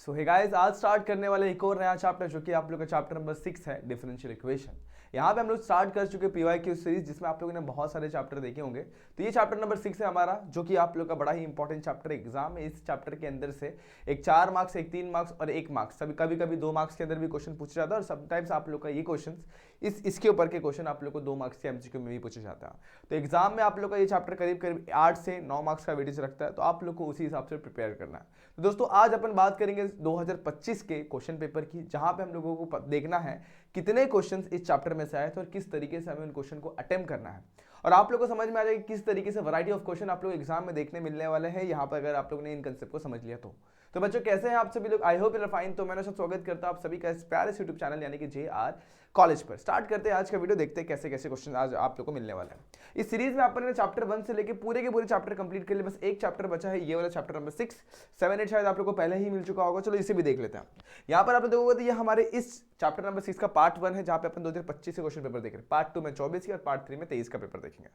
सो hey guys, आज start करने वाले एक और नया चैप्टर जो कि आप लोग का चैप्टर नंबर 6 है, डिफरेंशियल इक्वेशन। यहाँ पे हम लोग स्टार्ट कर चुके पीवाईक्यू सीरीज, जिसमें आप लोगों ने बहुत सारे चैप्टर देखे होंगे। तो ये चैप्टर नंबर 6 है हमारा, जो कि आप लोग का बड़ा ही इंपॉर्टेंट चैप्टर एग्जाम में। इस चैप्टर के अंदर से एक 4 मार्क्स, एक 3 मार्क्स और 1 मार्क्स, कभी कभी 2 मार्क्स के अंदर भी क्वेश्चन पूछा जाता है। और समटाइम्स आप लोग का ये क्वेश्चन इसके ऊपर के क्वेश्चन आप लोग को 2 मार्क्स के एमसीक्यू में भी पूछा जाता है। तो एग्जाम में आप लोग का ये चैप्टर करीब करीब 8 से 9 मार्क्स का वेटेज रखता है, तो आप लोग को उसी हिसाब से प्रिपेयर करना है। तो दोस्तों, आज अपन बात करेंगे 2025 के क्वेश्चन पेपर की, जहां पे हम लोगों को देखना है कितने क्वेश्चंस इस चैप्टर में से आए थे और किस तरीके से हमें उन क्वेश्चन को अटेम्प्ट करना है। और आप लोग को समझ में आ जाएगा किस तरीके से वैरायटी ऑफ क्वेश्चन आप लोग एग्जाम में देखने मिलने वाले हैं यहाँ पर, अगर आप लोगों ने इन कंसेप्ट को समझ लिया तो बच्चों, कैसे हैं आप सभी लोग? I hope you are fine. तो मैंने स्वागत करता हूं आप सभी का इस प्यारे यूट्यूब चैनल यानी कि JR कॉलेज पर। स्टार्ट करते हैं आज का वीडियो, देखते हैं कैसे कैसे क्वेश्चन आज आप लोग को मिलने वाला है। इस सीरीज में अपन ने चैप्टर 1 से लेके पूरे के पूरे चैप्टर कंप्लीट कर लिए, बस एक चैप्टर बचा है, ये वाला चैप्टर नंबर 6, 7, 8 शायद आप लोग को पहले ही मिल चुका होगा। चलो इसे भी देख लेते हैं। यहाँ पर आप लोग देखोगे तो ये हमारे इस चैप्टर नंबर 6 का पार्ट 1 है, जहाँ पे अपन 2025 से क्वेश्चन पेपर देख रहे हैं। पार्ट 2 में 24 की और पार्ट 3 में 23 का पेपर देखेंगे।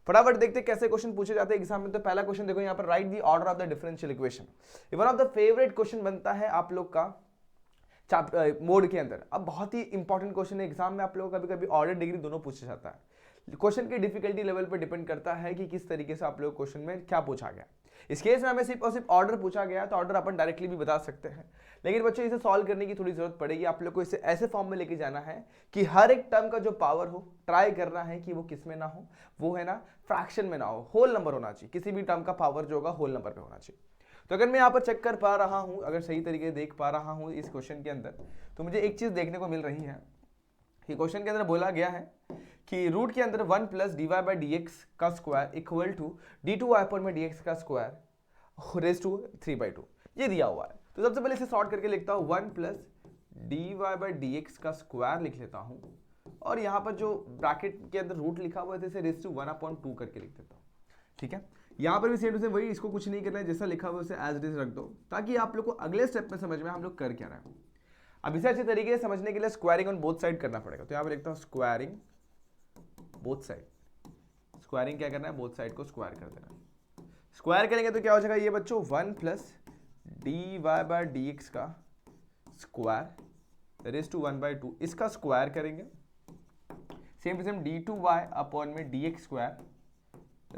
फटाफट देखते हैं कैसे क्वेश्चन पूछे जाते हैं एग्जाम में। तो पहला क्वेश्चन देखो यहाँ पर, right the order of the differential equation. One of the favourite question बनता है आप लोग का चैप्टर मोड के अंदर। अब बहुत ही इंपॉर्टेंट क्वेश्चन है एग्जाम में, आप लोग कभी कभी ऑर्डर डिग्री दोनों पूछा जाता है। क्वेश्चन की डिफिकल्टी लेवल पर डिपेंड करता है कि किस तरीके से आप लोग क्वेश्चन में क्या पूछा गया। इस केस में हमें सिर्फ और सिर्फ ऑर्डर पूछा गया, तो ऑर्डर अपन डायरेक्टली भी बता सकते हैं, लेकिन बच्चों इसे सॉल्व करने की थोड़ी जरूरत पड़ेगी। आप लोग को इसे ऐसे फॉर्म में लेके जाना है कि हर एक टर्म का जो पावर हो, ट्राई करना है कि वो किस में ना हो, वो है ना फ्रैक्शन में ना हो, होल नंबर होना चाहिए। किसी भी टर्म का पावर जो होगा होल नंबर पे होना चाहिए। तो अगर मैं यहाँ पर चेक कर पा रहा हूँ, अगर सही तरीके से देख पा रहा हूँ इस क्वेश्चन के अंदर, तो मुझे एक चीज देखने को मिल रही है कि क्वेश्चन के अंदर बोला गया है कि रूट के अंदर 1 plus d y by d x का square equal to d2y upon में dx का स्क्वायर रेज टू 3/2, ये दिया हुआ है। तो सबसे पहले इसे सॉर्ट करके लिखता हूँ, 1 plus d y by d x का स्क्वायर लिख लेता हूँ, और यहाँ पर जो ब्रैकेट के अंदर रूट लिखा हुआ है इसे रेज टू 1/2 करके लिख देता हूँ। ठीक है, यहाँ पर भी सेम टू सेम वही, इसको कुछ नहीं करना है, जैसा लिखा हुआ है उसे एज इट इज रख दो, ताकि आप लोग को अगले स्टेप में समझ में हम लोग कर क्या रहे हैं। अब इसे अच्छे तरीके से समझने के लिए स्क्वायरिंग ऑन बोथ साइड करना पड़ेगा। तो यहाँ पर लिखता हूँ स्क्वायरिंग बोथ साइड। स्क्वायरिंग क्या करना है, बोथ साइड को स्क्वायर कर देना है। स्क्वायर करेंगे तो क्या हो जाएगा ये बच्चों, 1 plus d y by d x का स्क्वायर रेज टू 1/2, इसका स्क्वायर करेंगे। Same to same d2y upon में dx स्क्वायर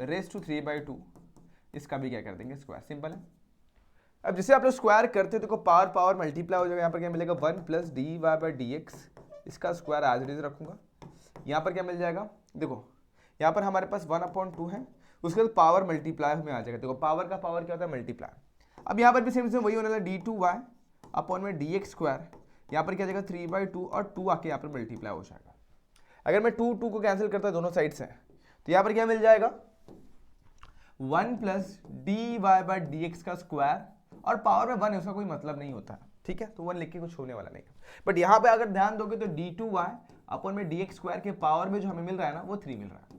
रेज टू 3/2, इसका भी क्या कर देंगे, स्क्वायर। सिंपल है। अब जैसे आप लोग स्क्वायर करते हो तो पावर पावर मल्टीप्लाई हो जाएगा। यहाँ पर क्या मिलेगा, 1 plus d y by d x, इसका स्क्वायर एज इट इज रखूंगा। यहाँ पर क्या मिल जाएगा, देखो यहाँ पर हमारे पास 1/2 है, उसके बाद पावर मल्टीप्लाई में आ जाएगा। देखो पावर का पावर क्या होता है, मल्टीप्लाई। अब यहाँ पर भी सेम सेम वही होने वाला, d2y अपॉन में dx स्क्वायर, यहाँ पर क्या जाएगा 3/2 और 2 आके यहाँ पर मल्टीप्लाई हो जाएगा। अगर मैं 2 को कैंसिल करता दोनों साइड से, तो यहाँ पर क्या मिल जाएगा, 1 plus d y by d x का स्क्वायर, और पावर में 1 है उसका कोई मतलब नहीं होता है। ठीक है, तो 1 लिख के कुछ होने वाला नहीं है। बट यहाँ पे अगर ध्यान दोगे तो d2y अपॉन में dx स्क्वायर के पावर में जो हमें मिल रहा है ना, वो 3 मिल रहा है।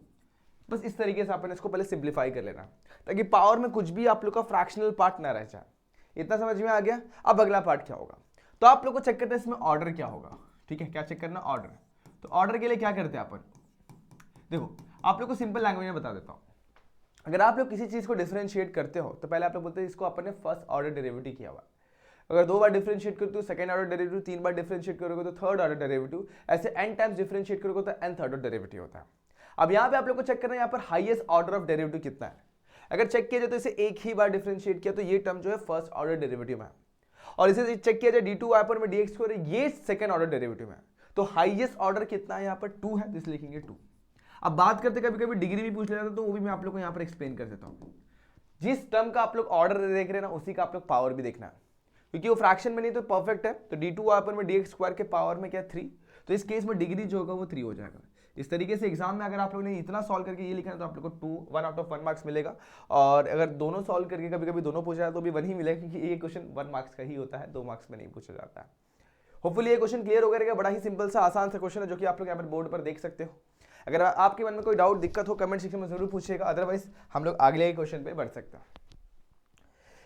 बस इस तरीके से अपन इसको पहले सिंप्लीफाई कर लेना, ताकि पावर में कुछ भी आप लोग का फ्रैक्शनल पार्ट ना रह जाए। इतना समझ में आ गया। अब अगला पार्ट क्या होगा, तो आप लोग को चेक करते हैं इसमें ऑर्डर क्या होगा। ठीक है, क्या चेक करना, ऑर्डर। तो ऑर्डर के लिए क्या करते हैं अपन, देखो आप लोग को सिंपल लैंग्वेज में बता देता हूँ। अगर आप लोग किसी चीज को डिफरेंशिएट करते हो तो पहले आप लोग बोलते हैं इसको अपन ने फर्स्ट ऑर्डर डेरिवेटिव किया हुआ। अगर 2 बार डिफरेंशिएट करते हो सेकंड ऑर्डर डेरिवेटिव, 3 बार डिफरेंशिएट करोगे तो थर्ड ऑर्डर डेरिवेटिव, ऐसे n टाइम्स डिफरेंशिएट करोगे तो n थर्ड ऑर्डर डेरिवेटिव होता है। अब यहाँ पे आप लोग को चेक करना है यहाँ पर हाईएस्ट ऑर्डर ऑफ डेरिवेटिव कितना है। अगर चेक किया जाए तो इसे एक ही बार डिफरेंशिएट किया तो ये टर्म जो है फर्स्ट ऑर्डर डेरिवेटिव में है, और इसे चेक किया जाए d2y पर में dx स्क्वायर, ये सेकंड ऑर्डर डेरिवेटिव में है। तो हाईएस्ट ऑर्डर कितना है यहाँ पर 2 है, जिस लिखेंगे 2। अब बात करते कभी कभी डिग्री भी पूछ लेता है, तो वो भी मैं आप लोग को यहाँ पर एक्सप्लेन कर देता हूँ। जिस टर्म का आप लोग ऑर्डर देख रहे हैं ना, उसी का आप लोग पावर भी देखना है, क्योंकि वो फ्रैक्शन में नहीं तो परफेक्ट है। तो d2y पर में dx स्क्वायर के पावर में क्या 3, तो इस केस में डिग्री जो होगा वो 3 हो जाएगा। इस तरीके से एग्जाम में अगर आप लोगों ने इतना सॉल्व करके ये लिखा है तो आप लोग को 1 आउट ऑफ 1 मार्क्स मिलेगा। और अगर दोनों सॉल्व करके कभी कभी दोनों पूछा जाए तो भी 1 ही मिलेगा, क्योंकि ये क्वेश्चन 1 मार्क्स का ही होता है, 2 मार्क्स में नहीं पूछा जाता है। होपफुली ये क्वेश्चन क्लियर हो गया। बड़ा ही सिंपल सा आसान सा क्वेश्चन है, जो कि आप लोग यहाँ पर बोर्ड पर देख सकते हो। अगर आपके मन में कोई डाउट दिक्कत हो कमेंट सेक्शन में जरूर पूछिएगा, अदरवाइज हम लोग अगले क्वेश्चन पे बढ़ सकते हैं।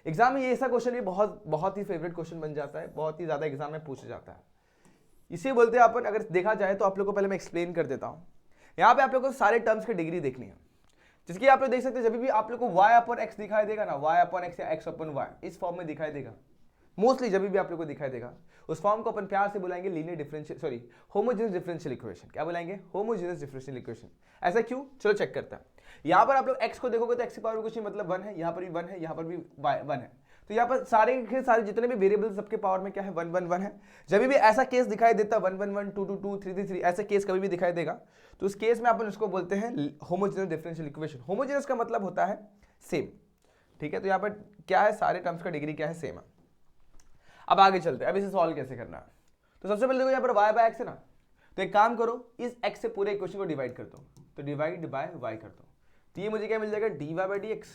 एग्जाम में ये ऐसा क्वेश्चन भी बहुत ही फेवरेट क्वेश्चन बन जाता है, बहुत ही ज्यादा एग्जाम में पूछा जाता है। इसे बोलते हैं अपन, अगर देखा जाए तो आप लोग को पहले मैं एक्सप्लेन कर देता हूँ। यहाँ पे आप लोग को सारे टर्म्स की डिग्री देखनी है, जिसकी आप लोग देख सकते हैं जब भी आप लोग को y अपॉन x दिखाई देगा ना, y अपॉन x या x अपॉन y इस फॉर्म में दिखाई देगा, मोस्टली जब भी आप लोग को दिखाई देगा उस फॉर्म को अपन प्यार से बुलाएंगे linear differential sorry homogeneous differential equation. क्या बुलाएंगे? Homogeneous differential equation. ऐसा क्यों? चलो चेक करते हैं। यहाँ पर आप लोग x को देखोगे तो x की पावर कुछ नहीं मतलब 1 है, यहाँ पर भी 1 है, यहाँ पर भी 1 है, तो यहाँ पर सारे के सारे जितने भी वेरिएबल सबके पावर में क्या है 1 1 1 है। जब भी ऐसा केस दिखाई देता 1 1 1 2 2 2 3 3 3 ऐसा केस कभी भी दिखाई देगा तो उस केस में अपन उसको बोलते हैं होमोजेनस डिफरेंशियल इक्वेशन। होमोजेनस का मतलब होता है सेम, ठीक है। तो यहाँ पर क्या है, सारे टर्म्स का डिग्री क्या है, सेम है। अब आगे चलते हैं, अब इसे सॉल्व कैसे करना है। तो सबसे पहले देखो यहाँ पर y बाय x है ना, तो एक काम करो इस x से पूरे इक्वेशन को डिवाइड कर दो, तो डिवाइड बाय y कर दो, तो ये मुझे क्या मिल जाएगा dy बाय dx,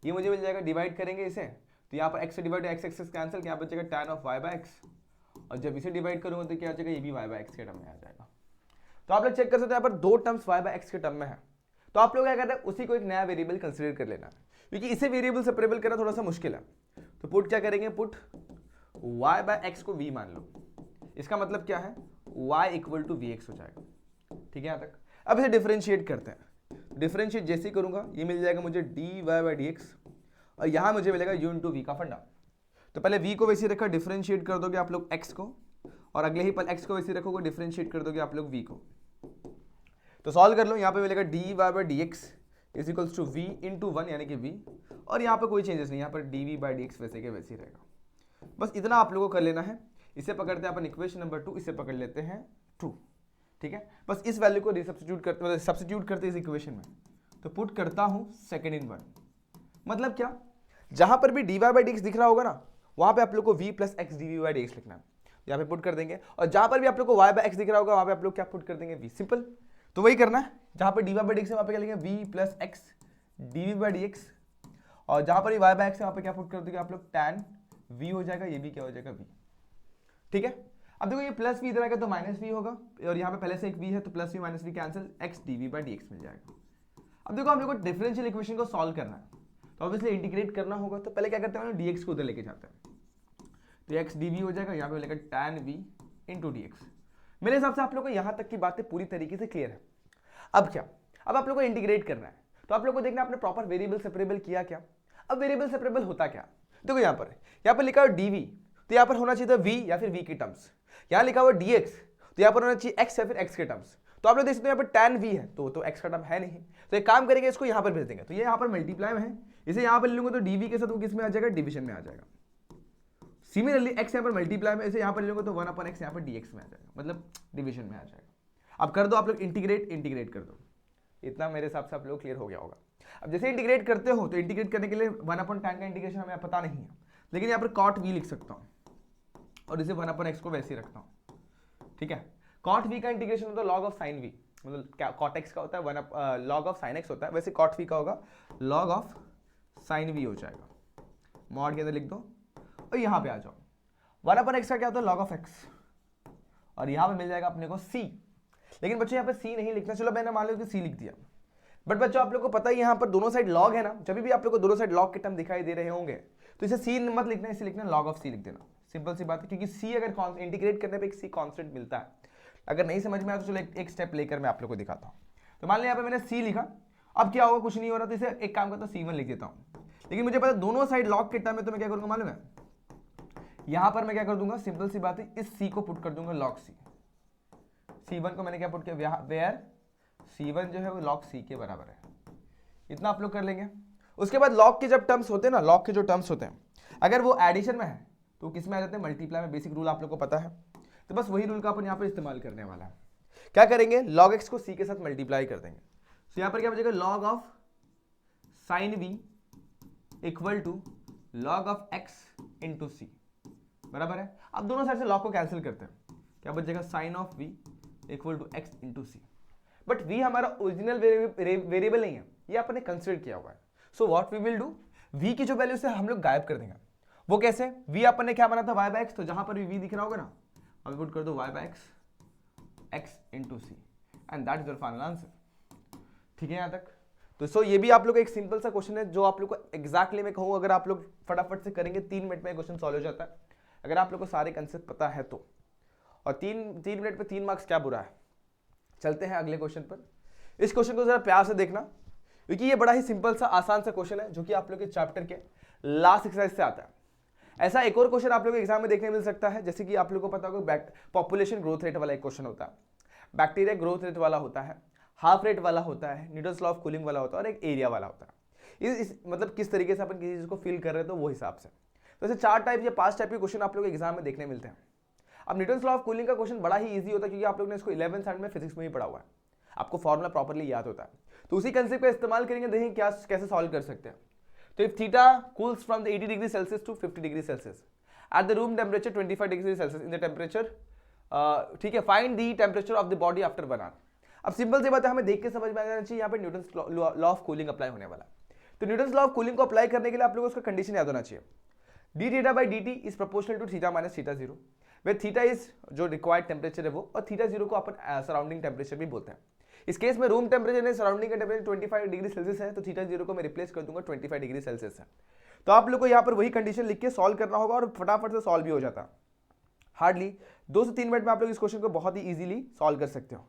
ये मुझे मिल जाएगा। डिवाइड करेंगे इसे तो यहाँ पर x से डिवाइड x x कैंसिल, यहाँ पर बचेगा tan of y by x, और जब इसे डिवाइड करूंगा तो क्या आ जाएगा, ये भी y बाय x के टर्म में आ जाएगा। तो आप लोग चेक कर सकते हैं यहाँ पर दो टर्म्स y बाय x के टर्म में है, तो आप लोग क्या करते हैं उसी को एक नया वेरिएबल कंसीडर कर लेना है, क्योंकि इसे वेरिएबल सेपरेबल करना थोड़ा सा मुश्किल है। तो पुट क्या करेंगे, पुट y बाय x को v मान लो, इसका मतलब क्या है y इक्वल टू vx हो जाएगा, ठीक है यहाँ तक। अब इसे डिफरेंशिएट करते हैं, डिफरेंशिएट जैसे ही करूंगा ये मिल जाएगा मुझे dy बाय dx, और यहाँ मुझे मिलेगा u इंटू वी का फंडा। तो पहले v को वैसे रखा, डिफरेंशिएट कर दोगे आप लोग x को, और अगले ही पल x को वैसे रखोगे, डिफरेंशिएट कर दोगे आप लोग v को। तो सॉल्व कर लो, यहाँ पे मिलेगा dy by dx is equals to v into 1 यानी कि v, और यहाँ पे कोई चेंजेस नहीं, यहाँ पर dv बाय dx वैसे के वैसे ही रहेगा। बस इतना आप लोगों को कर लेना है। इसे पकड़ते हैं अपन इक्वेशन नंबर 2, इसे पकड़ लेते हैं 2, ठीक है। बस इस वैल्यू को रिसब्स्टिट्यूट करते मतलब सब्स्टिट्यूट करते इस इक्वेशन में, तो पुट करता हूँ सेकंड इन 1, मतलब क्या, जहां पर भी dy बाय dx दिख रहा होगा ना वहां पे आप लोग को v plus x dv by dx लिखना है, यहाँ पे पुट कर देंगे, और जहां पर भी आप लोग को y बाय x दिख रहा होगा वहां पे आप लोग क्या पुट कर देंगे, v। सिंपल, तो वही करना है, जहां पर dy बाय dx है वहां पे क्या लिखेंगे v plus x dv by dx, और जहां पर भी y बाय x है वहां पे क्या पुट कर दोगे आप लोग tan v हो जाएगा, ये भी क्या हो जाएगा v, ठीक है। अब देखो ये प्लस v इधर आएगा तो माइनस v होगा, और यहाँ पे पहले से एक v है तो plus v minus v cancel, x dv by dx मिल जाएगा। अब देखो हम लोग को डिफरेंशियल इक्वेशन को सॉल्व करना है तो ऑब्वियसली इंटीग्रेट करना होगा, तो पहले क्या करते हैं dx को उधर लेके जाते हैं, तो x dv हो जाएगा, यहाँ पे मिलेगा tan v इंटू dx। मेरे हिसाब से आप लोग को यहाँ तक की बातें पूरी तरीके से क्लियर है। अब क्या, अब आप लोग को इंटीग्रेट करना है, तो आप लोग को देखना आपने प्रॉपर वेरिएबल सेपरेबल किया क्या। अब वेरिएबल सेपरेबल होता क्या, देखो यहाँ पर लिखा हुआ dv, तो यहाँ पर होना चाहिए था v या फिर v की टर्म्स, यहाँ लिखा हुआ dx, तो यहाँ पर होना चाहिए x या फिर x के टर्म्स। तो आप लोग देख सकते हैं यहाँ पर tan v है तो x का टर्म है नहीं, तो एक काम करेंगे इसको यहाँ पर भेज देंगे, तो ये यहाँ पर मल्टीप्लाई में है, इसे यहाँ पर ले लूंगा तो dv के साथ वो किस में आ जाएगा, डिवीजन में आ जाएगा। सिमिलरली x यहाँ पर मल्टीप्लाई में, इसे यहाँ पर ले लूंगा तो 1/x यहाँ पर dx में आ जाएगा, मतलब डिवीजन में आ जाएगा। अब कर दो आप लोग इंटीग्रेट कर दो, इतना मेरे हिसाब से आप लोग क्लियर हो गया होगा। अब जैसे इंटीग्रेट करते हो तो इंटीग्रेट करने के लिए 1/tan का इंटीग्रेशन हमें पता नहीं है, लेकिन यहाँ पर cot v लिख सकता हूँ, और इसे 1/x को वैसे ही रखता हूँ, ठीक है। cot v का इंटीग्रेशन होता है log ऑफ sin v, मतलब cot x का होता है log ऑफ sin x होता है, वैसे cot v का होगा log ऑफ sin v हो जाएगा, मॉड के अंदर लिख दो, और यहाँ पे आ जाओ 1/x का क्या होता है log ऑफ x, और यहाँ पे मिल जाएगा अपने को c। लेकिन बच्चों यहाँ पे c नहीं लिखना, चलो मैंने मान लो कि c लिख दिया, बट बच्चों आप लोग को पता है यहाँ पर दोनों साइड log है ना, जब भी आप लोग को दोनों साइड log के टर्म दिखाई दे रहे होंगे तो इसे c मत लिखना, इसे लिखना log ऑफ c लिख देना, सिंपल सी बात है, क्योंकि c अगर इंटीग्रेट करने पे एक c कांस्टेंट मिलता है। अगर नहीं समझ में आया तो चलो एक स्टेप लेकर मैं आप लोग को दिखाता हूँ। तो मान लिया यहाँ पे मैंने c लिखा, अब क्या होगा, कुछ नहीं हो रहा, तो इसे एक काम करता हूँ c1 लिख देता हूँ, लेकिन मुझे पता दोनों साइड log के टर्म में, तो मैं क्या करूँगा मालूम है, यहाँ पर मैं क्या कर दूंगा, सिंपल सी बात है, इस c को पुट कर दूंगा log c, c1 को मैंने क्या पुट किया, वेयर c1 जो है वो log c के बराबर है, इतना आप लोग कर लेंगे। उसके बाद log के जब टर्म्स होते हैं ना, log के जो टर्म्स होते हैं अगर वो एडिशन में है तो किस में आ जाते हैं, मल्टीप्लाई में। बेसिक रूल आप लोग को पता है, तो बस वही रूल का अपन यहाँ पर इस्तेमाल करने वाला है। क्या करेंगे, log x को c के साथ मल्टीप्लाई कर देंगे, तो यहाँ पर क्या बचेगा, log of sin v equal to log of x into c, बराबर है। अब दोनों साइड से log को कैंसिल करते हैं, क्या बचेगा, sin of v equal to x into c। But v हमारा ओरिजिनल वेरिएबल नहीं है, ये आपने कंसिडर किया हुआ है। So what we will do, v की जो वैल्यू से हम लोग गायब कर देंगे। वो कैसे, v अपन ने क्या बना था, y बाय x, तो जहां पर भी v दिख रहा होगा ना, अब पुट कर दो y by x into c, and that is your final answer, ठीक है यहाँ तक। तो सो ये भी आप लोग एक सिंपल सा क्वेश्चन है, जो आप लोग को एग्जैक्टली मैं कहूँ अगर आप लोग फटाफट से करेंगे 3 मिनट में क्वेश्चन सॉल्व हो जाता है, अगर आप लोग को सारे कंसेप्ट पता है तो। और 3 मिनट में 3 मार्क्स क्या बुरा है। चलते हैं अगले क्वेश्चन पर। इस क्वेश्चन को जरा प्यार से देखना, क्योंकि ये बड़ा ही सिंपल सा आसान सा क्वेश्चन है, जो कि आप लोग के चैप्टर के लास्ट एक्सरसाइज से आता है। ऐसा एक और क्वेश्चन आप लोगों को एग्जाम में देखने मिल सकता है, जैसे कि आप लोगों को पता होगा पॉपुलेशन ग्रोथ रेट वाला एक क्वेश्चन होता है, बैक्टीरिया ग्रोथ रेट वाला होता है, हाफ रेट वाला होता है, न्यूटन्स लॉ ऑफ कूलिंग वाला होता है और एक एरिया वाला होता है। इस मतलब किस तरीके से अपन किसी चीज को फील कर रहे हैं तो वो हिसाब से। तो ऐसे 4 टाइप या 5 टाइप के क्वेश्चन आप लोग एग्जाम में देखने मिलते हैं। अब न्यूटन्स लॉ ऑफ कूलिंग का क्वेश्चन बड़ा ही ईजी होता है क्योंकि आप लोगों ने इसको 11th स्टैंडर्ड में फिजिक्स में ही पढ़ा हुआ है, आपको फॉर्मूला प्रॉपर्ली याद होता है। तो उसी कंसेप्ट का इस्तेमाल करेंगे, देखें क्या कैसे सॉल्व कर सकते हैं। तो if theta cools from the 80 degree Celsius to 50 degree Celsius at the room temperature 25 degree Celsius in the temperature, ठीक है, find the temperature of the body after 1 hour. अब सिंपल सी बात है, हमें देख के समझ में आ जाना चाहिए यहाँ पे Newton's law of cooling apply होने वाला। तो न्यूटन्स लॉ ऑफ कूलिंग को अप्लाई करने के लिए आप लोगों को उसका कंडीशन याद होना चाहिए, d theta by d t is proportional to theta minus theta zero, where theta is जो रिक्वायर्ड टेम्परेचर है वो, और थीटा जीरो को अपन सराउंडिंग टेम्परेचर भी बोलते हैं। इस केस में रूम टेम्परेचर ने सराउंडिंग का टेम्परेचर 25 डिग्री सेल्सियस है, तो थीटा जीरो को मैं रिप्लेस कर दूंगा 25 डिग्री सेल्सियस से। तो आप लोग को यहाँ पर वही कंडीशन लिख के सॉल्व करना होगा और फटाफट से सॉल्व भी हो जाता, हार्डली 2 से 3 मिनट में आप लोग इस क्वेश्चन को बहुत ही इजीली सॉल्व कर सकते हो।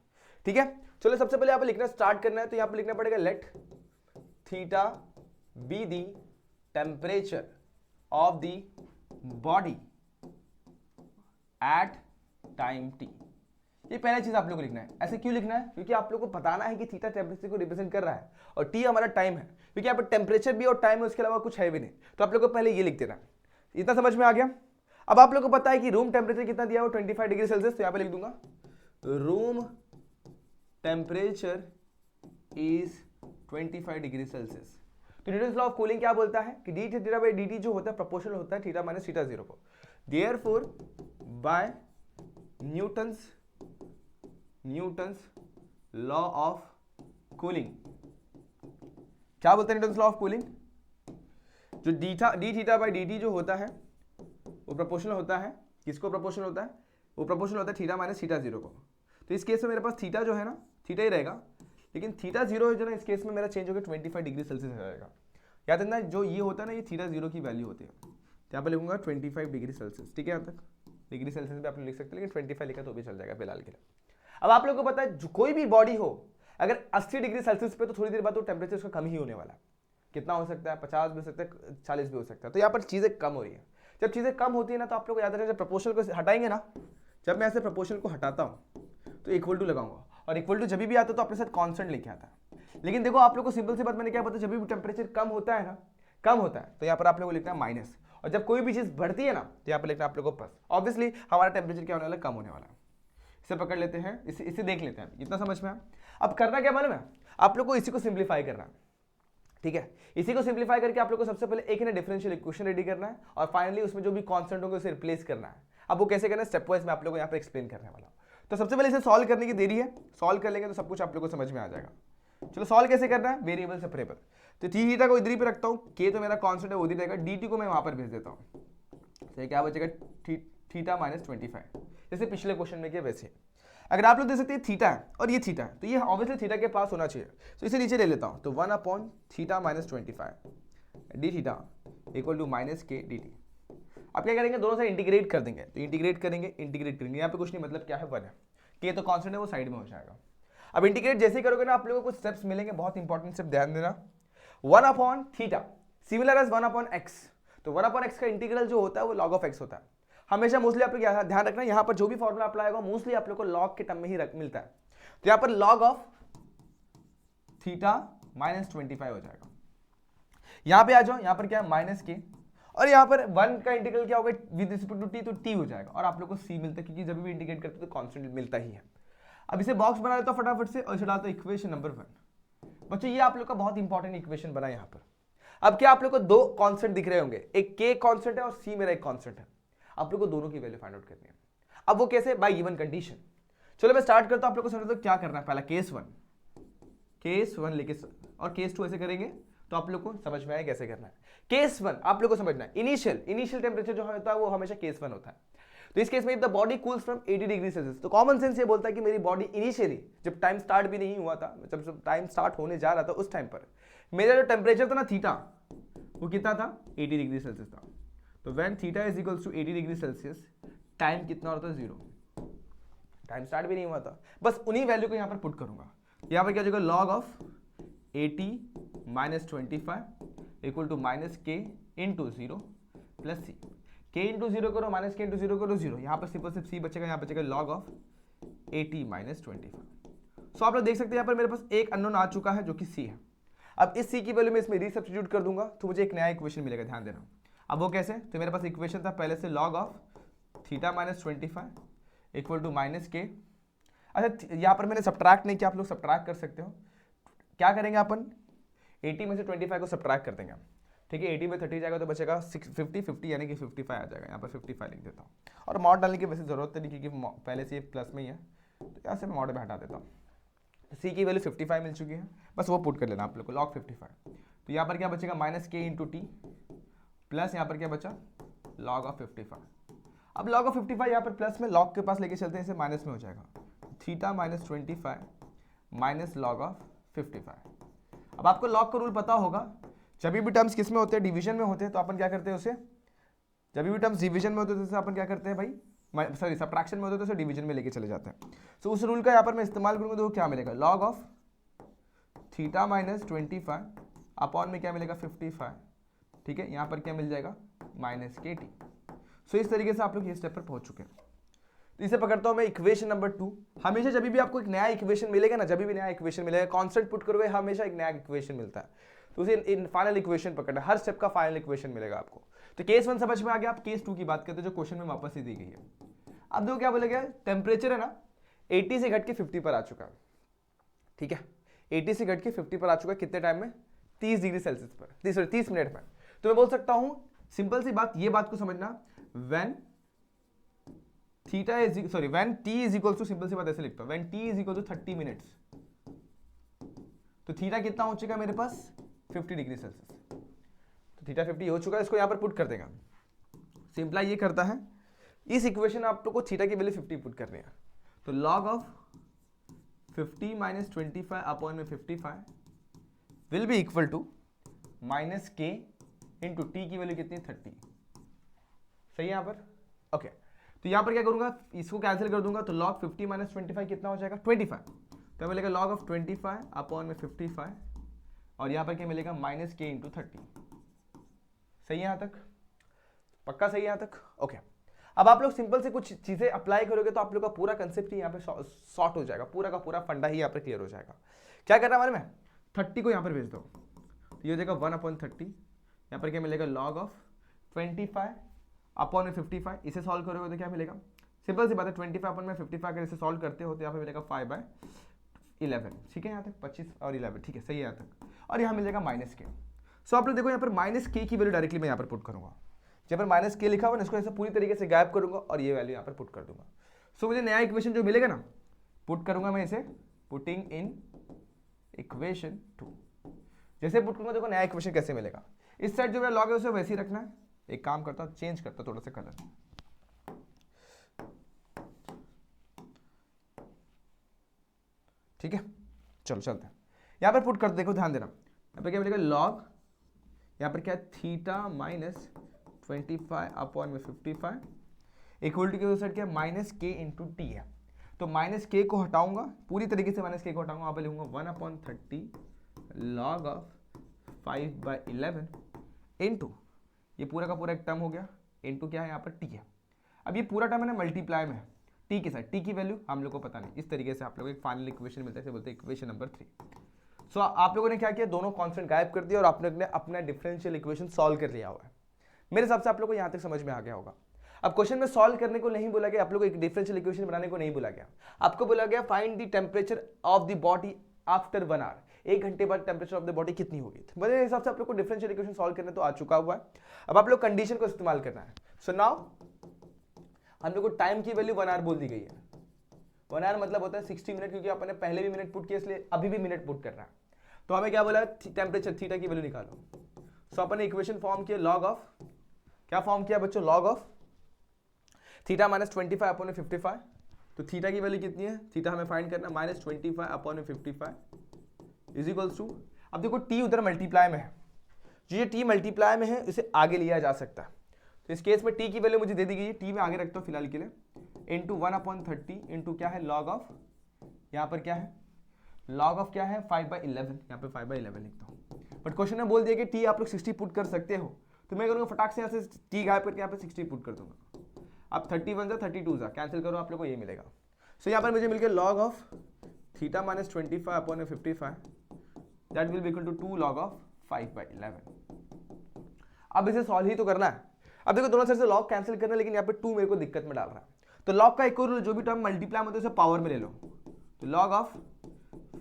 ठीक है, चलो सबसे पहले यहाँ पे लिखना स्टार्ट करना है, तो यहाँ पे लिखना पड़ेगा let theta be the temperature of the body at time T. ये पहला चीज आप लोग को लिखना है। ऐसे क्यों लिखना है? क्योंकि आप लोग को बताना है कि थीटा टेम्परेचर को रिप्रेजेंट कर रहा है और टी हमारा टाइम है, क्योंकि यहाँ पर टेम्परेचर भी और टाइम है, उसके अलावा कुछ है भी नहीं। तो आप लोग को पहले ये लिख देना। इतना समझ में आ गया? अब आप लोग को पता है कि रूम टेम्परेचर कितना दिया है, वो 25 डिग्री सेल्सियस, तो यहाँ पे लिख दूंगा room temperature is 25 degree Celsius. तो न्यूटन्स लॉ ऑफ कूलिंग क्या बोलता है कि D theta by d T जो होता है प्रोपोर्शनल होता है थीटा माइनस थीटा जीरो को। Therefore by Newton's law of cooling, क्या बोलते हैं न्यूटन्स लॉ ऑफ कूलिंग? जो D theta by d T जो होता है वो प्रोपोर्शनल होता है, किसको प्रोपोर्शनल होता है? वो प्रोपोर्शनल होता है थीटा माइनस थीटा जीरो को। तो इस केस में मेरे पास थीटा जो है ना, थीटा ही रहेगा, लेकिन थीटा जीरो जो ना इस केस में मेरा चेंज होकर 25 डिग्री सेल्सियस हो जाएगा। याद रखना जो ये होता है ना, ये थीटा जीरो की वैल्यू होती है। तो यहाँ पर लिखूंगा 25 डिग्री सेल्सियस। ठीक है, यहाँ तक डिग्री सेल्सियस भी आप लिख सकते हैं, लेकिन 25 लिखा तो भी चल जाएगा फिलहाल के लिए। अब आप लोगों को पता है कोई भी बॉडी हो अगर 80 डिग्री सेल्सियस पे, तो थोड़ी देर बाद तो टेम्परेचर उसका कम ही होने वाला है। कितना हो सकता है? 50 भी हो सकता है, 40 भी हो सकता है। तो यहाँ पर चीजें कम हो रही है। जब चीजें कम होती है ना, तो आप लोग याद रखें, जब प्रपोर्शनल को हटाएंगे ना, जब मैं ऐसे प्रपोर्शनल को हटाता हूँ तो इक्वल टू लगाऊंगा, और इक्वल टू जब भी आता है तो अपने साथ कांस्टेंट लेके आता है। लेकिन देखो आप लोग को सिंपल सी बात मैंने क्या पता, जब भी टेम्परेचर कम होता है ना, कम होता है, तो यहाँ पर आप लोग को लिखना है माइनस, और जब कोई भी चीज बढ़ती है ना, तो यहाँ पर लिखना आप लोग को प्लस। ऑब्वियसली हमारा टेम्परेचर क्या होने वाला है? कम होने वाला है। इसे पकड़ लेते हैं, इसे देख लेते हैं, इतना समझ में आया। अब करना क्या मालूम है आप लोग को? इसी को सिंप्लीफाई करना है। ठीक है, इसी को सिंप्लीफाई करके आप लोग को सबसे पहले एक ना डिफरेंशियल इक्वेशन रेडी करना है, और फाइनली उसमें जो भी कांस्टेंट होंगे उसे रिप्लेस करना है। अब वो कैसे करना है, स्टेप वाइज मैं आप लोगों को यहाँ पर एक्सप्लेन करने वाला हूँ। तो सबसे पहले इसे सॉल्व करने की देरी है, सॉल्व कर लेंगे तो सब कुछ आप लोग को समझ में आ जाएगा। चलो सॉल्व कैसे करना है? Variable separable. तो थीटा को इधर ही पे रखता हूँ, के तो मेरा कांस्टेंट है उधर रहेगा, dt को मैं वहां पर भेज देता हूँ। तो क्या बचेगा? थीटा माइनस 25, जैसे पिछले क्वेश्चन में किया वैसे। अगर आप लोग देख सकते हैं थीटा है और ये थीटा है, तो ये ऑब्वियसली थीटा के पास होना चाहिए, तो इसे नीचे ले लेता हूँ। तो 1 upon theta minus 25 d theta equal to minus k d t. अब क्या करेंगे? दोनों से इंटीग्रेट कर देंगे। तो इंटीग्रेट करेंगे यहाँ पे कुछ नहीं, मतलब क्या है 1 है, के तो कॉन्स्टेंट है, वो साइड में हो जाएगा। अब इंटीग्रेट जैसे ही करोगे ना, आप लोगों को स्टेप्स मिलेंगे, बहुत इंपॉर्टेंट स्टेप ध्यान देना। 1 upon theta similar as 1 upon x. तो 1 अपॉन एक्स का इंटीग्रल जो होता है वो log ऑफ एक्स होता है। हमेशा मोस्टली आप लोग ध्यान रखना, यहाँ पर जो भी फॉर्मूला अप्लाई होगा मोस्टली आप लोग को log के टर्म में ही मिलता है। तो यहाँ पर log ऑफ थीटा माइनस 25 हो जाएगा। यहाँ पे आ जाओ, यहाँ पर क्या है माइनस के, और यहाँ पर 1 का इंटीग्रल क्या होगा विद रिस्पेक्ट टू टी, तो टी हो जाएगा, और आप लोग को सी मिलता है, क्योंकि जब भी इंटीग्रेट करते हैं तो कांस्टेंट मिलता ही है। अब इसे बॉक्स बना लेता हूँ फटाफट से, और इसे डालता हूँ इक्वेशन नंबर 1। बच्चों ये आप लोग का बहुत इंपॉर्टेंट इक्वेशन बना यहाँ पर। अब क्या आप लोग को 2 कांस्टेंट दिख रहे होंगे, एक के कांस्टेंट है और सी मेरा एक कांस्टेंट है। आप लोग को दोनों की वैल्यू फाइंड आउट करनी है। अब वो कैसे? Bye given condition. चलो मैं स्टार्ट करता हूं, आप लोग को समझ दो क्या करना है। पहला केस 1 लेके और केस 2 ऐसे करेंगे, तो आप लोग को समझ में आए कैसे करना है। केस 1 आप लोग को समझना है, इनिशियल टेम्परेचर जो होता है वो हमेशा केस 1 होता है। तो इस केस में the body cools from 80 degree Celsius, तो कॉमन सेंस ये बोलता है कि मेरी बॉडी इनिशियली जब टाइम स्टार्ट भी नहीं हुआ था, जब टाइम स्टार्ट होने जा रहा था उस टाइम पर मेरा जो टेम्परेचर था ना थीटा, वो कितना था? 80 डिग्री सेल्सियस था। तो when theta is equals to 80 degree Celsius, time कितना होता है? 0। टाइम स्टार्ट भी नहीं हुआ था, बस उन्हीं वैल्यू को यहाँ पर पुट करूंगा। यहाँ पर क्या होगा? log of 80 minus 25 equal to minus k into 0 plus c. k into zero करो, माइनस के इंटू जीरो करो, जीरो। यहाँ पर सिंपल सिर्फ c बचेगा, यहाँ बचेगा log ऑफ 80 माइनस 25। सो आप लोग देख सकते हैं यहाँ पर मेरे पास एक अननोन आ चुका है जो कि c है। अब इस c की वैल्यू में इसमें रीसब्स्टिट्यूट कर दूंगा तो मुझे एक नया इक्वेशन मिलेगा, ध्यान देना। अब वो कैसे, तो मेरे पास इक्वेशन था पहले से log of theta minus 25 equal to minus k. अच्छा यहाँ पर मैंने सब्ट्रैक्ट नहीं किया, आप लोग सब्ट्रैक्ट कर सकते हो। क्या करेंगे अपन, 80 में से 25 को सब्ट्रैक्ट कर देंगे, ठीक है। 80 में 30 जाएगा तो बचेगा 50 यानी कि 55 आ जाएगा। यहाँ पर 55 लिख देता हूँ, और मॉड डालने की वैसे जरूरत नहीं क्योंकि पहले से ये प्लस में ही है, तो यहाँ से मैं मॉड में हटा देता हूँ। सी की वैल्यू 55 मिल चुकी है, बस वो पुट कर लेना आप लोग को, log 55। तो यहाँ पर क्या बचेगा, minus k into T, plus यहाँ पर क्या बचा, log ऑफ 55। अब log ऑफ 55 यहाँ पर प्लस में log के पास लेके चलते हैं, इसे माइनस में हो जाएगा, theta minus 25 minus log of 55। अब आपको log का रूल पता होगा, जब भी टर्म्स किस में होते हैं, डिवीजन में होते हैं, तो अपन क्या करते हैं उसे, जब भी टर्म्स डिवीजन में होते हैं तो अपन क्या करते हैं भाई, सॉरी सब्ट्रैक्शन में होते हैं तो उसे डिवीजन में लेके चले जाते हैं। तो उस रूल का यहाँ पर मैं इस्तेमाल करूंगा तो क्या मिलेगा, log of theta minus 25 upon में क्या मिलेगा 55, ठीक है। यहाँ पर क्या मिल जाएगा, माइनस के टी। सो इस तरीके से आप लोग ये स्टेप पर पहुंच चुके हैं। तो इसे पकड़ता हूं मैं इक्वेशन नंबर 2। हमेशा जब भी आपको एक नया इक्वेशन मिलेगा ना, जब भी नया इक्वेशन मिलेगा, कांस्टेंट पुट करोगे हमेशा एक नया इक्वेशन मिलता है, तो उसे फाइनल इक्वेशन पकड़ना, हर स्टेप का फाइनल इक्वेशन मिलेगा आपको। तो केस 1 समझ में आ गया, आप केस 2 की बात करते हैं जो क्वेश्चन में वापस ही दी गई है। अब देखो क्या बोला गया, टेम्परेचर है ना 80 से घट के 50 पर आ चुका है, ठीक है। 80 से घट के 50 पर आ चुका है, कितने टाइम में, 30 डिग्री सेल्सियस पर, 30 मिनट में। तो मैं बोल सकता हूं, सिंपल सी बात, ये बात को समझना, when theta is sorry when t is equal to, simple सी बात ऐसे लिखता हूं, when t is equal to 30 minutes, तो थीटा कितना हो चुका है मेरे पास, 50 डिग्री सेल्सियस। तो थीटा 50 हो चुका है, इसको यहां पर पुट कर देगा। सिंपलाई ये करता है, इस इक्वेशन आप लोग को थीटा की वैल्यू 50 पुट करनी है, तो log ऑफ 50 माइनस 25 अपॉन में 55 will be equal to minus k into t की वैल्यू कितनी, 30। सही है यहाँ पर, ओके। तो यहाँ पर क्या करूंगा, इसको कैंसिल कर दूंगा, तो log 50 माइनस 25 कितना हो जाएगा, 25। तो मिलेगा log ऑफ 25 अपॉन में 55, और यहाँ पर क्या मिलेगा, माइनस के इंटू 30। सही है यहाँ तक, पक्का सही है यहाँ तक, ओके। अब आप लोग सिंपल से कुछ चीजें अप्लाई करोगे तो आप लोग का पूरा कंसेप्ट ही यहाँ पे सॉर्ट हो जाएगा, पूरा का पूरा फंडा ही यहाँ पर क्लियर हो जाएगा। क्या करना हमारे में, 30 को यहाँ पर भेज दो, तो ये हो जाएगा 1/30। यहाँ पर क्या मिलेगा, log ऑफ 25 अपॉन में 55, इसे सॉल्व करोगे तो क्या मिलेगा, सिंपल सी बात है, 25 अपॉन में 55 अगर इसे सॉल्व करते हो तो यहाँ पर मिलेगा 5/11, ठीक है। यहाँ तक 25 और 11, ठीक है, सही है यहाँ तक। और यहाँ मिलेगा माइनस के। सो आप लोग देखो यहाँ पर माइनस के की वैल्यू डायरेक्टली मैं यहाँ पर पुट करूंगा, जब पर माइनस के लिखा हुआ ना, इसको ऐसे पूरी तरीके से गायब करूंगा और ये वैल्यू यहाँ पर पुट कर दूंगा। सो मुझे नया इक्वेशन जो मिलेगा ना, पुट करूंगा मैं इसे, पुटिंग इन इक्वेशन 2। जैसे पुट करूंगा देखो नया इक्वेशन कैसे मिलेगा। इस साइड जो मेरा लॉग है उसे वैसे ही रखना है। एक काम करता हूं, चेंज करता थोड़ा सा कलर, ठीक है। चलो चलते हैं, यहां पर पुट कर देखो, ध्यान देना, यहाँ पर क्या मिलेगा, लॉग, यहाँ पर क्या है, थीटा माइनस 25 अपॉन में 55 इक्वल टू के साइड क्या, माइनस के इंटू टी है। तो माइनस के को हटाऊंगा, पूरी तरीके से माइनस के को हटाऊंगा, वहां पर लिखूंगा 1/30 लॉग ऑफ 5/11 इंटू, ये पूरा का पूरा एक टर्म हो गया, इंटू क्या है यहाँ पर टी है। अब ये पूरा टर्म है ना मल्टीप्लाई में है टी के साथ, टी की वैल्यू हम लोग को पता नहीं, इस तरीके से आप लोग एक फाइनल इक्वेशन मिलता है, बोलते हैं इक्वेशन नंबर 3। सो आप लोगों ने क्या किया, दोनों कांस्टेंट गायब कर दिया और आप लोगों ने अपना डिफरेंशियल इक्वेशन सॉल्व कर लिया हुआ है। मेरे हिसाब से आप लोग को यहाँ तक समझ में आ गया होगा। अब क्वेश्चन में सॉल्व करने को नहीं बोला गया, आप लोग को एक डिफरेंशियल इक्वेशन बनाने को नहीं बोला गया, आपको बोला गया find the temperature of the body after 1 hour, 1 घंटे बाद टेम्परेचर ऑफ द बॉडी कितनी होगी। मेरे हिसाब से आप लोग को डिफरेंशियल इक्वेशन सॉल्व करने तो आ चुका हुआ है। अब आप लोग कंडीशन को इस्तेमाल करना है। सो नाउ हम लोग को टाइम की वैल्यू 1 आवर बोल दी गई है। 1 आवर मतलब होता है 60 मिनट, क्योंकि आपने पहले भी मिनट पुट किया इसलिए अभी भी मिनट पुट करना है। तो हमें क्या बोला, टेम्परेचर थीटा की वैल्यू निकालो। सो अपन ने इक्वेशन फॉर्म किया, लॉग ऑफ, क्या फॉर्म किया बच्चों, log of theta minus 25 upon में 55। तो थीटा की वैल्यू कितनी है, थीटा हमें फाइंड करना, माइनस 25 अपॉन में 55 इज इक्वल्स टू, अब देखो टी उधर मल्टीप्लाई में है, जो ये टी मल्टीप्लाई में है इसे आगे लिया जा सकता है। तो इस केस में टी की वैल्यू मुझे दे दी गई है, टी में आगे रखता हूँ फिलहाल के लिए, इंटू 1/30 इंटू क्या है, लॉग ऑफ, यहाँ पर क्या है, लॉग ऑफ क्या है 5/11, यहाँ पे 5/11 लिखता हूँ। बट क्वेश्चन में बोल दिया कि टी आप लोग 60 पुट कर सकते हो, तो मैं करूँगा फटाक से यहाँ से टी गायब करके यहाँ पे 60 पुट कर दूंगा। अब 31 जा 32 जा कैंसिल करो, आप लोग को ये मिलेगा। सो यहाँ पर मुझे मिल गया log of theta minus 25 upon 55 that will be equal to 2 log of 5/11। अब इसे सॉल्व ही तो करना है। अब देखो दोनों साइड से log कैंसिल करना है, लेकिन यहाँ पे 2 मेरे को दिक्कत में डाल रहा है। तो log का एक और जो भी टर्म मल्टीप्लाई मतलब उसे पावर में ले लो, तो log ऑफ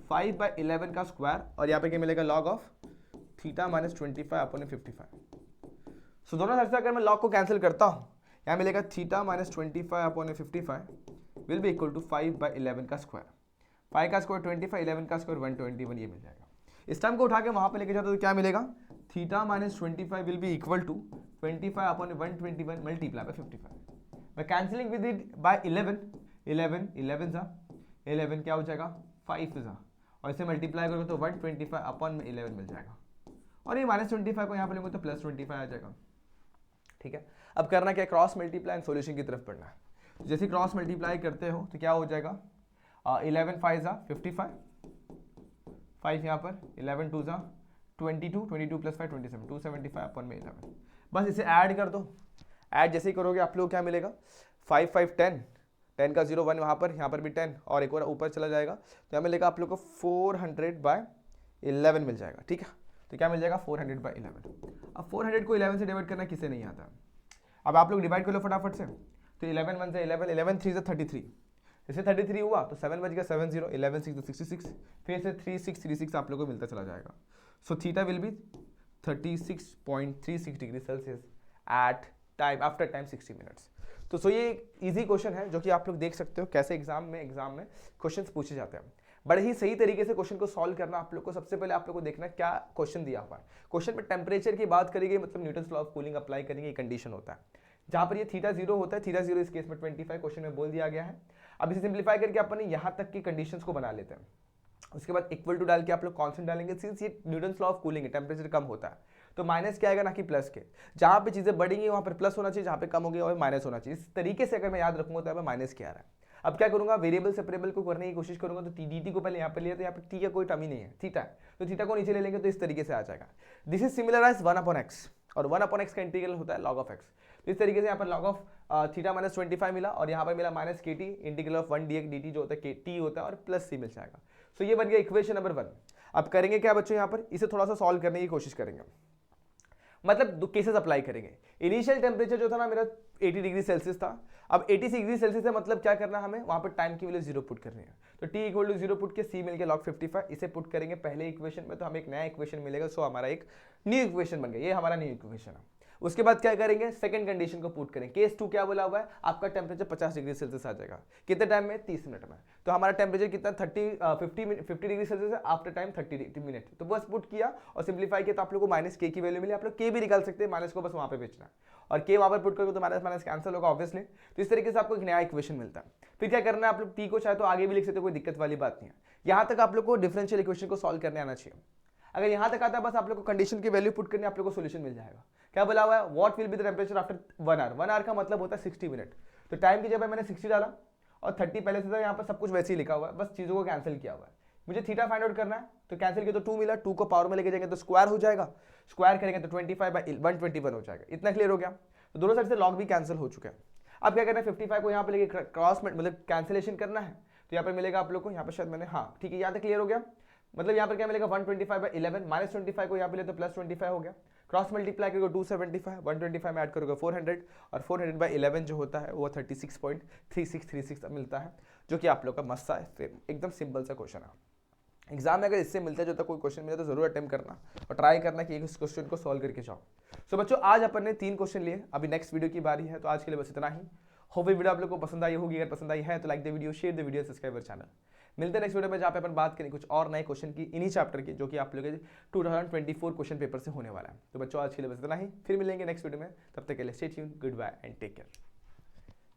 5/11 का स्क्वायर और यहाँ पे क्या मिलेगा log of theta minus 25 upon 55। सो दोनों साइड से अगर मैं log को कैंसिल करता हूँ, यहाँ मिलेगा theta minus 25 upon 55 will be equal to 5/11 का स्क्वायर। 5 का स्क्वायर 25, 11 का स्क्वायर 121, ये मिल जाएगा। इस टर्म को उठा के वहाँ पे लेके जाते तो क्या मिलेगा, theta minus 25 will be equal to 25 upon 121 multiply by 55। मैं कैंसिलिंग विद इट बाय 11 क्या हो जाएगा 5 जा, और इसे मल्टीप्लाई करोगे तो 125 अपॉन में 11 मिल जाएगा, और ये माइनस 25 को यहाँ पे लेंगे तो प्लस 25 आ जाएगा। ठीक है, अब करना क्या, क्रॉस मल्टीप्लाई एंड सॉल्यूशन की तरफ पढ़ना है। तो जैसे क्रॉस मल्टीप्लाई करते हो तो क्या हो जाएगा 11 5 जा 55, 5 यहाँ पर 11 2 जा 22, 22 प्लस 5 27, 275 अपॉन में 11। बस इसे ऐड कर दो। ऐड जैसे ही करोगे आप लोग क्या मिलेगा 5 5 10, 10 का 0 1 वहाँ पर, यहाँ पर भी 10 और एक और ऊपर चला जाएगा, तो यहाँ मिलेगा आप लोग को 400/11 मिल जाएगा। ठीक है, तो क्या मिल जाएगा 400/11। अब 400 को 11 से डिवाइड करना किसे नहीं आता। अब आप लोग डिवाइड कर लो फटाफट से, तो 11 1 से 11, 11 3 से 33, जैसे 33 हुआ तो 7 बज गया 7 0, 11 6 तो 66, फिर से 3 6 3 6 आप लोग को मिलता चला जाएगा। So theta will be 36.36 degree Celsius at time after time 60 minutes. तो सो ये एक ईजी क्वेश्चन है जो कि आप लोग देख सकते हो कैसे एग्जाम में क्वेश्चंस पूछे जाते हैं। बड़े ही सही तरीके से क्वेश्चन को सॉल्व करना आप लोग को, सबसे पहले आप लोग को देखना क्या क्वेश्चन दिया हुआ है। क्वेश्चन में टेम्परेचर की बात करेंगे, मतलब Newton law of cooling apply करेंगे, ये कंडीशन होता है जहां पर ये थीटा 0 होता है। थीटा 0 इस केस में 25 क्वेश्चन में बोल दिया गया है। अब इसे सिंप्लीफाई करके अपन यहाँ तक की कंडीशंस को बना लेते हैं। उसके बाद इक्वल टू डाल के आप लोग कांस्टेंट डालेंगे, सिंस ये न्यूटन लॉ ऑफ कूलिंग है, टेम्परेचर कम होता है तो माइनस क्या आएगा ना कि प्लस के। जहां पे चीजें बढ़ेंगी वहां पर प्लस होना चाहिए, जहां पे कम होगी वहां माइनस होना चाहिए। इस तरीके से अगर मैं याद रखूंगा तो यहाँ पे माइनस क्या आ रहा है। अब क्या करूंगा, वेरिएबल सेपरेबल को करने की कोशिश करूंगा, तो dt को पहले यहाँ पे लिया, तो यहाँ पे t का कोई टर्म ही नहीं है, थीटा है, तो थीटा को नीचे ले लेंगे तो इस तरीके से आ जाएगा। This is similar as 1/x, और 1/x का इंटीग्रल होता है log ऑफ x। तो इस तरीके से यहाँ पर log ऑफ थीटा माइनस 25 मिला, और यहाँ पर मिला minus kt integral of 1 dx dt जो होता है t होता है, और प्लस c मिल जाएगा। सो ये बन गया इक्वेशन नंबर 1। अब करेंगे क्या बच्चों, यहाँ पर इसे थोड़ा सा सॉल्व करने की कोशिश करेंगे, मतलब दो केसेस अप्लाई करेंगे। इनिशियल टेम्परेचर जो था ना मेरा 80 डिग्री सेल्सियस था। अब 80 डिग्री सेल्सियस है, मतलब क्या करना है हमें, वहां पर टाइम की वैल्यू 0 पुट करनी है। तो t इक्वल टू 0 पुट के c मिल गया log 55, इसे पुट करेंगे पहले इक्वेशन में तो हमें एक नया इक्वेशन मिलेगा। सो हमारा एक न्यू इक्वेशन बन गया, ये हमारा न्यू इक्वेशन है। उसके बाद क्या करेंगे, सेकंड कंडीशन को पुट करेंगे। केस 2 क्या बोला हुआ है, आपका टेम्परेचर 50 डिग्री सेल्सियस आ जाएगा, कितने टाइम में, 30 मिनट में। तो हमारा टेम्परेचर कितना 50 डिग्री सेल्सियस है आफ्टर टाइम 30 मिनट। तो बस पुट किया और सिंप्लीफाई किया तो आप लोग को माइनस के की वैल्यू मिली। आप लोग के भी निकाल सकते हैं, माइनस को बस वहां पे बेचना है, और के वहां पर पुट करोगे तो माइनस माइनस कैंसिल होगा ऑब्वियसली। तो इस तरीके से आपको एक नया इक्वेशन मिलता है। फिर क्या करना है, आप लोग टी को चाहे तो आगे भी लिख सकते हो, कोई दिक्कत वाली बात नहीं है। यहां तक आप लोग को डिफरेंशियल इक्वेशन को सॉल्व करने आना चाहिए। अगर यहां तक आता है बस आप लोग को कंडीशन की वैल्यू पुट करनी, आप लोग को सॉल्यूशन मिल जाएगा। क्या बोला हुआ है, what will be the temperature after 1 hour. 1 hour का मतलब होता है 60 मिनट। तो टाइम की जगह मैंने 60 डाला और 30 पहले से था, यहाँ पर सब कुछ वैसे ही लिखा हुआ है, बस चीजों को कैंसिल किया हुआ है। मुझे थीटा फाइंड आउट करना है, तो कैंसिल किया तो 2 मिला, 2 को पावर में लेके जाएंगे तो स्क्वायर हो जाएगा, स्क्वायर करेंगे तो 25/121 हो जाएगा। इतना क्लियर हो गया। तो दोनों साइड से लॉग भी कैंसिल हो चुका है। अब क्या करना है, 55 को यहाँ पे लेके क्रॉस मतलब कैंसिलेशन करना है, तो यहाँ पे मिलेगा आप लोग को, यहाँ पे शायद मैंने, हाँ ठीक है, यहाँ तक क्लियर हो गया। मतलब यहाँ पर क्या मिलेगा 125/11, माइनस 25 को यहाँ पे ले तो प्लस 25 हो गया। क्रॉस मल्टीप्लाई करोगे 275, 125 में ऐड करोगे 400, और 400/11 जो होता है वो 36.3636 मिलता है, जो कि आप लोग का मस्त सा एकदम सिंपल सा क्वेश्चन है। एग्जाम में अगर इससे मिलता है जो तक कोई क्वेश्चन मिले तो जरूर अटेम्प्ट करना और ट्राई करना कि इस क्वेश्चन को सॉल्व करके जाओ। सो बच्चों आज अपन ने 3 क्वेश्चन लिए, अभी नेक्स्ट वीडियो की बारी है, तो आज के लिए बस इतना ही। होप ये वीडियो आप लोग को पसंद आई होगी। अगर पसंद आई है तो like the video, share the video, subscribe our channel. मिलते हैं नेक्स्ट वीडियो में जहाँ पे अपन बात करें कुछ और नए क्वेश्चन की, इन्हीं चैप्टर की जो कि आप लोग के 2024 क्वेश्चन पेपर से होने वाला है। तो बच्चों आज के लिए बस इतना ही, फिर मिलेंगे नेक्स्ट वीडियो में, तब तक के लिए stay tuned, good bye and take care.